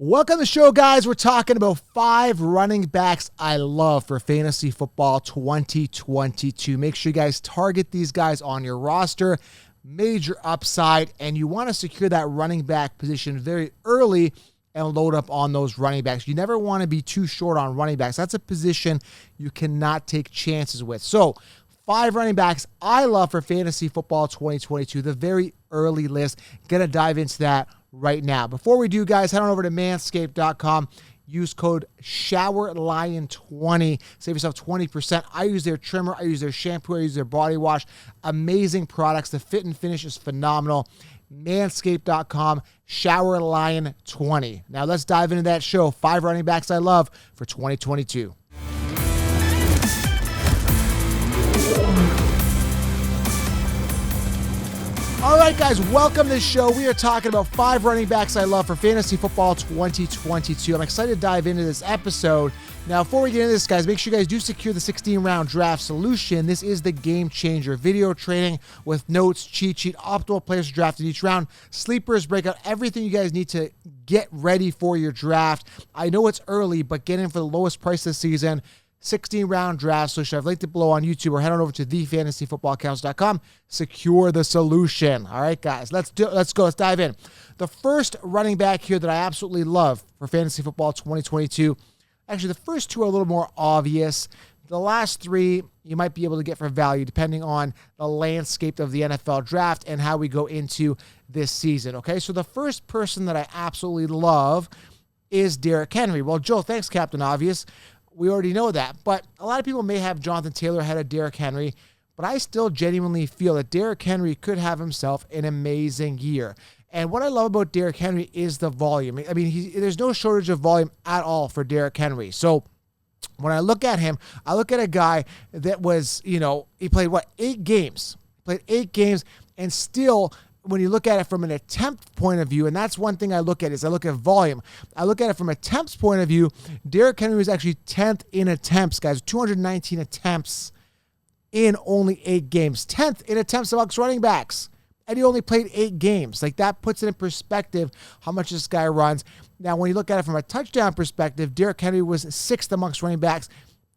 Welcome to the show, guys. We're talking about 5 running backs I love for fantasy football 2022. Make sure you guys target these guys on your roster. Major upside, and you want to secure that running back position very early and load up on those running backs. You never want to be too short on running backs. That's a position you cannot take chances with. So, 5 running backs I love for fantasy football 2022. The very early list. Gonna dive into that right now. Before we do, guys, head on over to manscaped.com. Use code SHOWERLION20. Save yourself 20%. I use their trimmer. I use their shampoo. I use their body wash. Amazing products. The fit and finish is phenomenal. Manscaped.com, SHOWERLION20. Now let's dive into that show. 5 running backs I love for 2022. All right, guys, welcome to the show. We are talking about 5 running backs I love for fantasy football 2022. I'm excited to dive into this episode. Now, before we get into this, guys, make sure you guys do secure the 16-round draft solution. This is the game changer. Video training with notes, cheat sheet, optimal players drafted each round, sleepers, breakout, everything you guys need to get ready for your draft. I know it's early, but get in for the lowest price this season. 16-round draft solution. I've linked it below on YouTube, or head on over to thefantasyfootballaccounts.com. Secure the solution. All right, guys, let's go. Let's dive in. The first running back here that I absolutely love for fantasy football 2022. Actually, the first 2 are a little more obvious. The last 3 you might be able to get for value depending on the landscape of the NFL draft and how we go into this season. Okay, so the first person that I absolutely love is Derrick Henry. Well, Joe, thanks, Captain Obvious. We already know that, but a lot of people may have Jonathan Taylor ahead of Derrick Henry, but I still genuinely feel that Derrick Henry could have himself an amazing year. And what I love about Derrick Henry is the volume. I mean, there's no shortage of volume at all for Derrick Henry. So when I look at him, I look at a guy that was, he played 8 games. Played 8 games, and still, when you look at it from an attempt point of view, and that's one thing I look at, is I look at volume. I look at it from attempts point of view. Derrick Henry was actually 10th in attempts, guys. 219 attempts in only 8 games. 10th in attempts amongst running backs. And he only played 8 games. Like, that puts it in perspective how much this guy runs. Now, when you look at it from a touchdown perspective, Derrick Henry was 6th amongst running backs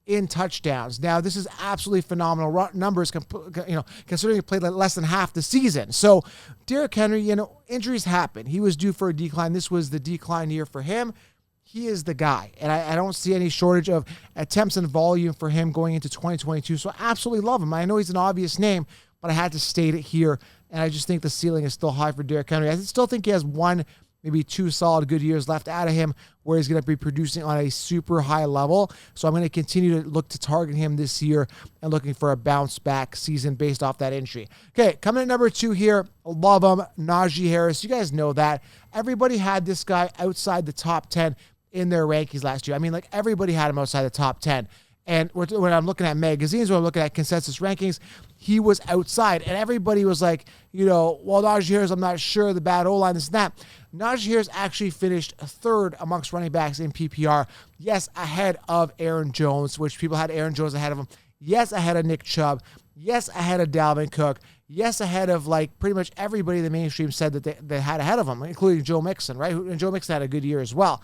in touchdowns. Now, this is absolutely phenomenal numbers, considering he played less than half the season. So, Derrick Henry, injuries happen. He was due for a decline. This was the decline year for him. He is the guy, and I don't see any shortage of attempts and volume for him going into 2022. So, I absolutely love him. I know he's an obvious name, but I had to state it here, and I just think the ceiling is still high for Derrick Henry. I still think he has 1, maybe 2 solid good years left out of him where he's going to be producing on a super high level. So I'm going to continue to look to target him this year and looking for a bounce back season based off that injury. Okay, coming at number 2 here, love him, Najee Harris. You guys know that. Everybody had this guy outside the top 10 in their rankings last year. I mean, everybody had him outside the top 10. And when I'm looking at magazines, when I'm looking at consensus rankings, he was outside. And everybody was like, well, Najee Harris, I'm not sure, the bad O-line, this and that. Najee Harris actually finished 3rd amongst running backs in PPR. Yes, ahead of Aaron Jones, which people had Aaron Jones ahead of him. Yes, ahead of Nick Chubb. Yes, ahead of Dalvin Cook. Yes, ahead of pretty much everybody in the mainstream said that they had ahead of him, including Joe Mixon, right? And Joe Mixon had a good year as well.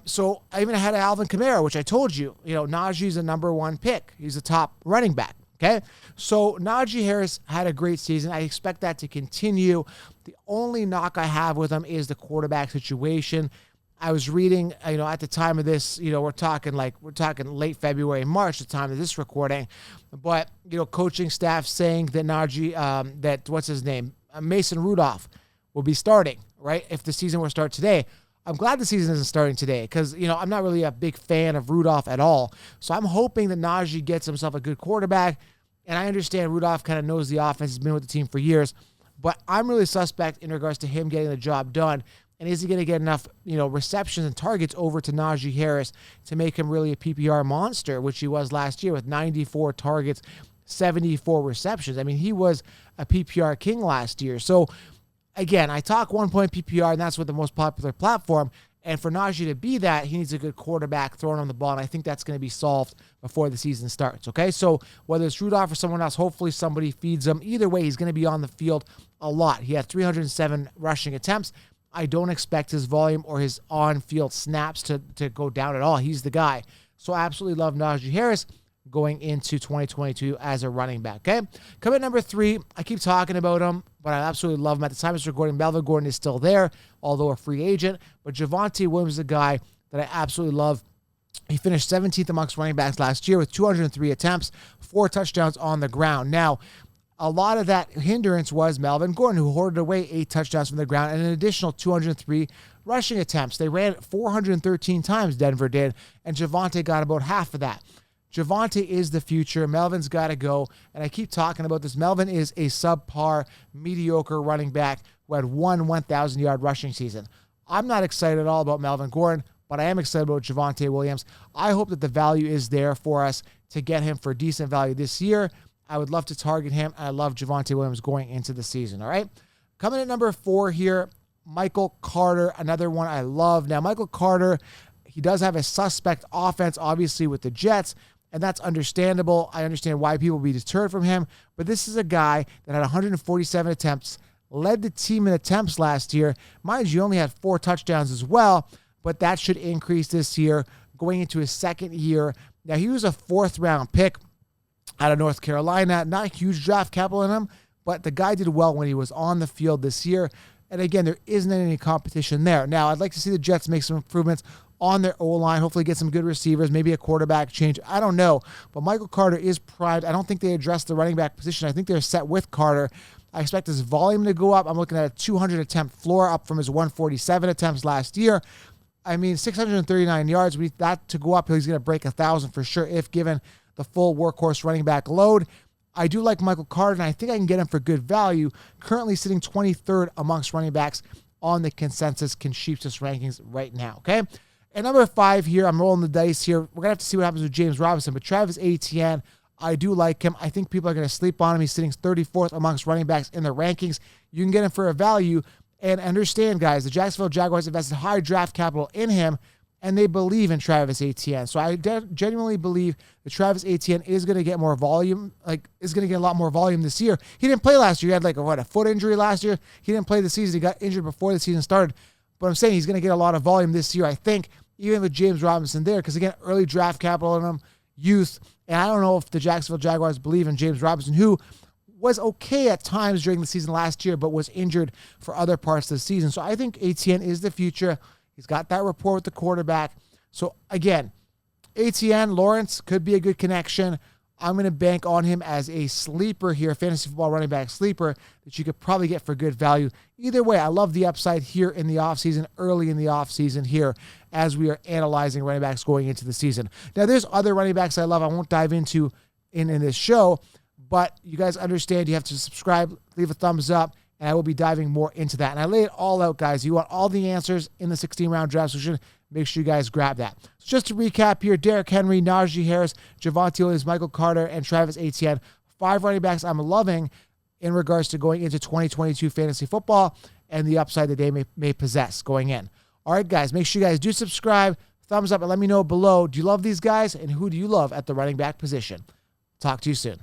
So I even had Alvin Kamara, which I told you, Najee's a number 1 pick. He's a top running back. Okay. So Najee Harris had a great season. I expect that to continue. The only knock I have with him is the quarterback situation. I was reading, at the time of this, we're talking late February, March, the time of this recording, but, coaching staff saying that Najee, Mason Rudolph will be starting, right? If the season were to start today. I'm glad the season isn't starting today because, I'm not really a big fan of Rudolph at all. So I'm hoping that Najee gets himself a good quarterback. And I understand Rudolph kind of knows the offense. He's been with the team for years. But I'm really suspect in regards to him getting the job done. And is he going to get enough, receptions and targets over to Najee Harris to make him really a PPR monster, which he was last year with 94 targets, 74 receptions. I mean, he was a PPR king last year. So, again, I talk 1 point PPR, and that's what the most popular platform. And for Najee to be that, he needs a good quarterback throwing on the ball, and I think that's going to be solved before the season starts, okay? So whether it's Rudolph or someone else, hopefully somebody feeds him. Either way, he's going to be on the field a lot. He had 307 rushing attempts, I don't expect his volume or his on-field snaps to go down at all. He's the guy. So I absolutely love Najee Harris going into 2022 as a running back, okay? Coming at number 3, I keep talking about him, but I absolutely love him. At the time of this recording, Melvin Gordon is still there, although a free agent. But Javonte Williams is a guy that I absolutely love. He finished 17th amongst running backs last year with 203 attempts, 4 touchdowns on the ground. Now, a lot of that hindrance was Melvin Gordon, who hoarded away 8 touchdowns from the ground and an additional 203 rushing attempts. They ran 413 times, Denver did, and Javonte got about half of that. Javonte is the future. Melvin's got to go, and I keep talking about this. Melvin is a subpar, mediocre running back who had one 1,000-yard rushing season. I'm not excited at all about Melvin Gordon, but I am excited about Javonte Williams. I hope that the value is there for us to get him for decent value this year. I would love to target him. I love Javonte Williams going into the season, all right? Coming at number 4 here, Michael Carter, another one I love. Now, Michael Carter, he does have a suspect offense, obviously, with the Jets, and that's understandable. I understand why people would be deterred from him, but this is a guy that had 147 attempts, led the team in attempts last year. Mind you, only had 4 touchdowns as well, but that should increase this year, going into his second year. Now, he was a 4th-round pick out of North Carolina. Not a huge draft capital in him, but the guy did well when he was on the field this year. And again, there isn't any competition there. Now, I'd like to see the Jets make some improvements on their O-line, hopefully get some good receivers, maybe a quarterback change. I don't know. But Michael Carter is primed. I don't think they addressed the running back position. I think they're set with Carter. I expect his volume to go up. I'm looking at a 200 attempt floor, up from his 147 attempts last year. I mean, 639 yards. We need that to go up. He's going to break 1,000 for sure if given the full workhorse running back load. I do like Michael Carter, and I think I can get him for good value. Currently sitting 23rd amongst running backs on the consensus Concheapsis rankings right now, okay? And number 5 here, I'm rolling the dice here. We're going to have to see what happens with James Robinson, but Travis Etienne, I do like him. I think people are going to sleep on him. He's sitting 34th amongst running backs in the rankings. You can get him for a value. And understand, guys, the Jacksonville Jaguars invested high draft capital in him, and they believe in Travis Etienne. So I genuinely believe that Travis Etienne is going to get more volume, is going to get a lot more volume this year. He didn't play last year. He had a foot injury last year. He didn't play the season. He got injured before the season started. But I'm saying he's going to get a lot of volume this year, I think, even with James Robinson there, because, again, early draft capital in him, youth. And I don't know if the Jacksonville Jaguars believe in James Robinson, who was okay at times during the season last year, but was injured for other parts of the season. So I think Etienne is the future. He's got that rapport with the quarterback. So again, Etienne, Lawrence could be a good connection. I'm going to bank on him as a sleeper here, fantasy football running back sleeper that you could probably get for good value. Either way, I love the upside here in the offseason, early in the offseason here as we are analyzing running backs going into the season. Now, there's other running backs I love I won't dive into in this show, but you guys understand you have to subscribe, leave a thumbs up, and I will be diving more into that. And I lay it all out, guys. You want all the answers in the 16-round draft solution. Make sure you guys grab that. So just to recap here, Derrick Henry, Najee Harris, Javonte Williams, Michael Carter, and Travis Etienne. 5 running backs I'm loving in regards to going into 2022 fantasy football and the upside that they may possess going in. All right, guys, make sure you guys do subscribe, thumbs up, and let me know below. Do you love these guys, and who do you love at the running back position? Talk to you soon.